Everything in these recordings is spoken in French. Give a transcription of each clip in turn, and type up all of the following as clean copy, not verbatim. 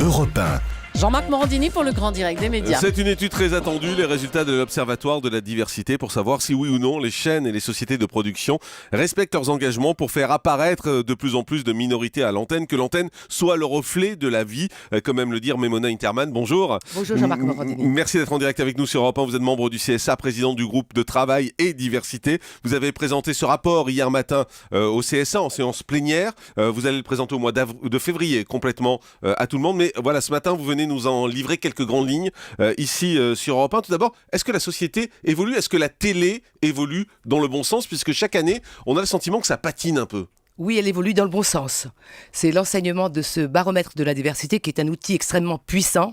Europe 1. Jean-Marc Morandini pour le Grand Direct des médias. C'est une étude très attendue, les résultats de l'Observatoire de la diversité pour savoir si oui ou non les chaînes et les sociétés de production respectent leurs engagements pour faire apparaître de plus en plus de minorités à l'antenne, que l'antenne soit le reflet de la vie, comme aime le dire Memona Interman. Bonjour. Bonjour Jean-Marc Morandini. Merci d'être en direct avec nous sur Europe 1. Vous êtes membre du CSA, président du groupe de travail et diversité. Vous avez présenté ce rapport hier matin au CSA en séance plénière. Vous allez le présenter au mois de février complètement à tout le monde. Mais voilà, ce matin, vous venez nous en livrer quelques grandes lignes ici sur Europe 1. Tout d'abord, est-ce que la société évolue? Est-ce que la télé évolue dans le bon sens? Puisque chaque année, on a le sentiment que ça patine un peu. Oui, elle évolue dans le bon sens. C'est l'enseignement de ce baromètre de la diversité qui est un outil extrêmement puissant.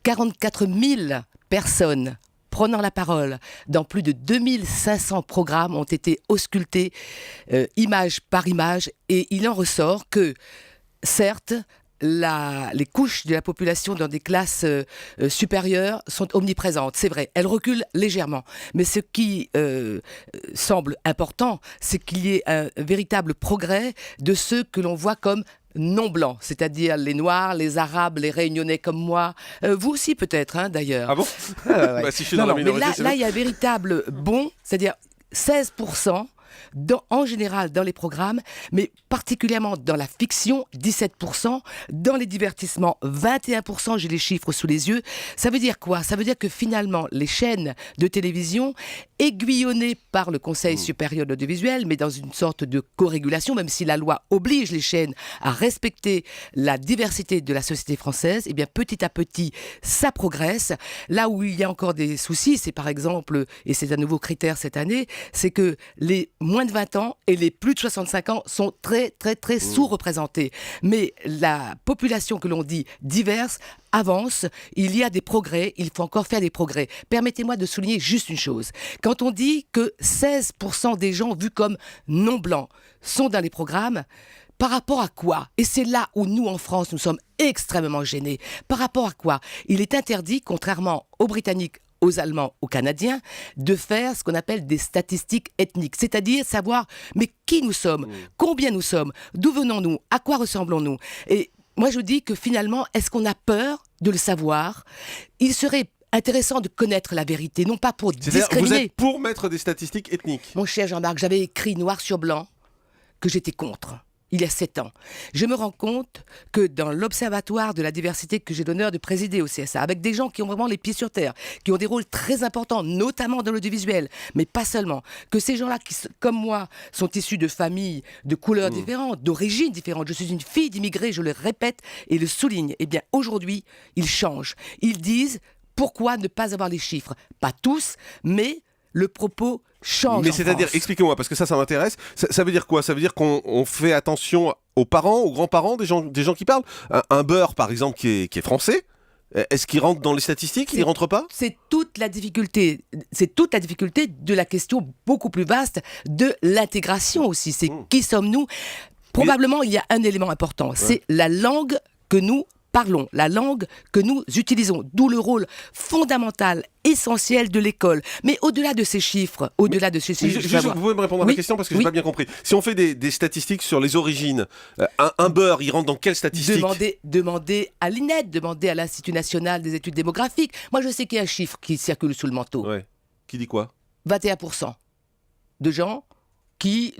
44 000 personnes prenant la parole dans plus de 2500 programmes ont été auscultés image par image, et il en ressort que, certes, les couches de la population dans des classes supérieures sont omniprésentes, c'est vrai, elles reculent légèrement. Mais ce qui semble important, c'est qu'il y ait un véritable progrès de ceux que l'on voit comme non blancs, c'est-à-dire les Noirs, les Arabes, les Réunionnais comme moi, vous aussi peut-être, hein, d'ailleurs. Ah bon? Ouais. Bah, si je suis dans la minorité, mais là, il y a un véritable bond, c'est-à-dire 16%. En général dans les programmes, mais particulièrement dans la fiction, 17%, dans les divertissements, 21%, j'ai les chiffres sous les yeux. Ça veut dire quoi? Ça veut dire que finalement, les chaînes de télévision, aiguillonnées par le Conseil supérieur de l'audiovisuel, mais dans une sorte de co-régulation, même si la loi oblige les chaînes à respecter la diversité de la société française, eh bien petit à petit, ça progresse. Là où il y a encore des soucis, c'est par exemple, et c'est un nouveau critère cette année, c'est que les moins de 20 ans et les plus de 65 ans sont très sous-représentés. Mais la population que l'on dit diverse avance, il y a des progrès, il faut encore faire des progrès. Permettez-moi de souligner juste une chose. Quand on dit que 16% des gens vus comme non blancs sont dans les programmes, par rapport à quoi? Et c'est là où nous, en France, nous sommes extrêmement gênés. Par rapport à quoi? Il est interdit, contrairement aux Britanniques, aux Allemands, aux Canadiens, de faire ce qu'on appelle des statistiques ethniques, c'est-à-dire savoir mais qui nous sommes, combien nous sommes, d'où venons-nous, à quoi ressemblons-nous. Et moi je dis que finalement, est-ce qu'on a peur de le savoir? Il serait intéressant de connaître la vérité, non pas pour discriminer. Vous êtes pour mettre des statistiques ethniques? Mon cher Jean-Marc, j'avais écrit noir sur blanc que j'étais contre. Il y a 7 ans. Je me rends compte que dans l'Observatoire de la diversité que j'ai l'honneur de présider au CSA, avec des gens qui ont vraiment les pieds sur terre, qui ont des rôles très importants, notamment dans l'audiovisuel, mais pas seulement, que ces gens-là, qui, comme moi, sont issus de familles de couleurs différentes, d'origines différentes. Je suis une fille d'immigrés, je le répète et le souligne. Eh bien, aujourd'hui, ils changent. Ils disent, pourquoi ne pas avoir les chiffres? Pas tous, mais le propos change. Mais c'est-à-dire, expliquez-moi, parce que ça m'intéresse. Ça veut dire quoi? Ça veut dire qu'on fait attention aux parents, aux grands-parents des gens qui parlent? Un beurre, par exemple, qui est français, est-ce qu'il rentre dans les statistiques? Il ne rentre pas? C'est toute la difficulté de la question beaucoup plus vaste de l'intégration aussi. C'est qui sommes-nous? Probablement, il y a un élément important, c'est la langue que nous parlons, la langue que nous utilisons, d'où le rôle fondamental, essentiel de l'école. Mais au-delà de ces chiffres, vous pouvez me répondre à la question parce que je n'ai pas bien compris. Si on fait des statistiques sur les origines, un beurre, il rentre dans quelle statistique? Demandez à l'INED, demandez à l'Institut national des études démographiques. Moi, je sais qu'il y a un chiffre qui circule sous le manteau. Ouais. Qui dit quoi? 21% de gens qui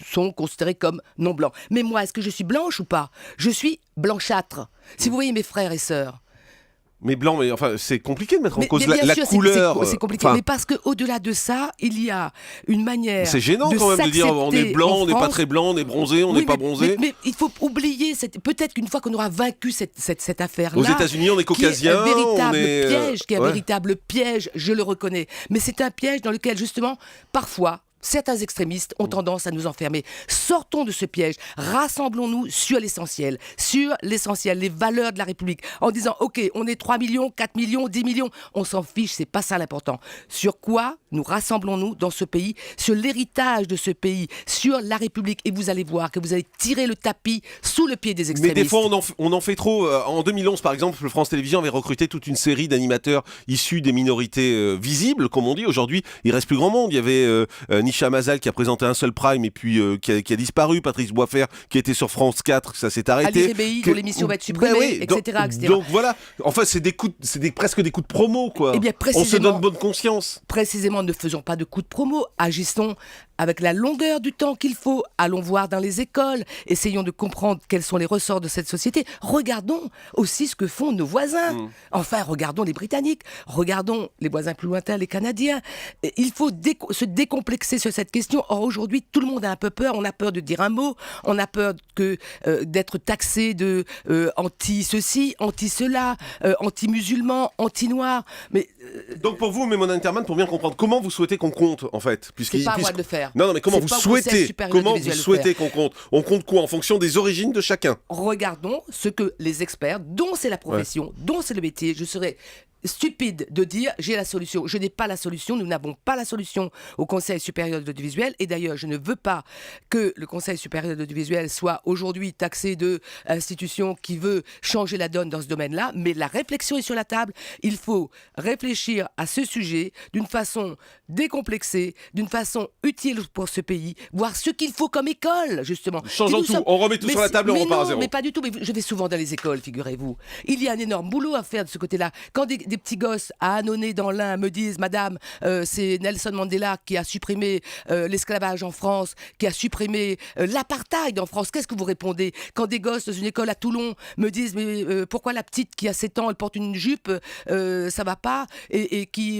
sont considérés comme non blancs. Mais moi, est-ce que je suis blanche ou pas? Je suis blanchâtre. Si vous voyez mes frères et sœurs. Mais blanc, mais enfin, c'est compliqué de mettre en cause la couleur. C'est compliqué, mais parce qu'au-delà de ça, il y a une manière. C'est gênant quand même de dire on est blanc, on n'est pas très blanc, on est bronzé, on n'est pas bronzé. Mais il faut oublier, peut-être qu'une fois qu'on aura vaincu cette affaire-là. Aux États-Unis, on est caucasien. Qui est un véritable piège, je le reconnais. Mais c'est un piège dans lequel, justement, parfois, certains extrémistes ont tendance à nous enfermer. Sortons de ce piège, rassemblons-nous sur l'essentiel, les valeurs de la République, en disant, ok, on est 3 millions, 4 millions, 10 millions, on s'en fiche, c'est pas ça l'important. Sur quoi nous rassemblons-nous dans ce pays, sur l'héritage de ce pays, sur la République, et vous allez voir que vous allez tirer le tapis sous le pied des extrémistes. Mais des fois, on en fait trop. En 2011, par exemple, France Télévisions avait recruté toute une série d'animateurs issus des minorités visibles, comme on dit. Aujourd'hui, il reste plus grand monde. Il y avait Chamazal qui a présenté un seul prime et puis qui a disparu. Patrice Boisfer qui était sur France 4, ça s'est arrêté. Ali Rebéi, dont l'émission va être supprimée, etc., etc. Donc voilà, enfin c'est presque des coups de promo quoi. Eh bien, on se donne bonne conscience. Précisément, ne faisons pas de coups de promo, agissons avec la longueur du temps qu'il faut. Allons voir dans les écoles, essayons de comprendre quels sont les ressorts de cette société. Regardons aussi ce que font nos voisins. Enfin, regardons les Britanniques, regardons les voisins plus lointains, les Canadiens. Il faut se décomplexer sur cette question. Or, aujourd'hui, tout le monde a un peu peur. On a peur de dire un mot, on a peur d'être taxé de anti-ceci, anti-cela, anti-musulman, anti-noir. Mais donc pour vous, Maimouna Interman, pour bien comprendre, comment vous souhaitez qu'on compte en fait, c'est pas à moi de le faire. Non, mais comment vous souhaitez qu'on compte? On compte quoi en fonction des origines de chacun? Regardons ce que les experts, dont c'est la profession, dont c'est le métier, je serais stupide de dire j'ai la solution. Je n'ai pas la solution, nous n'avons pas la solution au Conseil supérieur de l'audiovisuel, et d'ailleurs je ne veux pas que le Conseil supérieur de l'audiovisuel soit aujourd'hui taxé d'institution qui veut changer la donne dans ce domaine-là, mais la réflexion est sur la table. Il faut réfléchir à ce sujet d'une façon décomplexée, d'une façon utile pour ce pays, voir ce qu'il faut comme école, justement. Changeons tout, on remet tout sur la table et on repart à zéro. Mais pas du tout, mais je vais souvent dans les écoles, figurez-vous. Il y a un énorme boulot à faire de ce côté-là. Quand des petits gosses à Annonay dans l'Ain me disent « Madame, c'est Nelson Mandela qui a supprimé l'esclavage en France, qui a supprimé l'apartheid en France », qu'est-ce que vous répondez? Quand des gosses dans une école à Toulon me disent « Mais pourquoi la petite qui a 7 ans, elle porte une jupe, ça va pas ?» et qui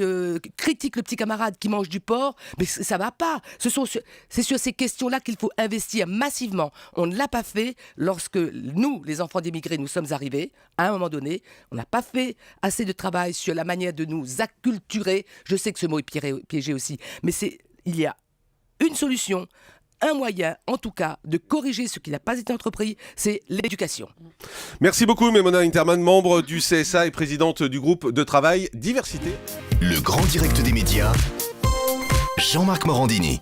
critique le petit camarade qui mange du porc, mais ça va pas. C'est sur ces questions-là qu'il faut investir massivement. On ne l'a pas fait lorsque nous, les enfants d'émigrés, nous sommes arrivés. À un moment donné, on n'a pas fait assez de travail sur la manière de nous acculturer. Je sais que ce mot est piégé aussi, mais il y a une solution, un moyen, en tout cas, de corriger ce qui n'a pas été entrepris, c'est l'éducation. Merci beaucoup, Maimouna Interman, membre du CSA et présidente du groupe de travail Diversité. Le grand direct des médias, Jean-Marc Morandini.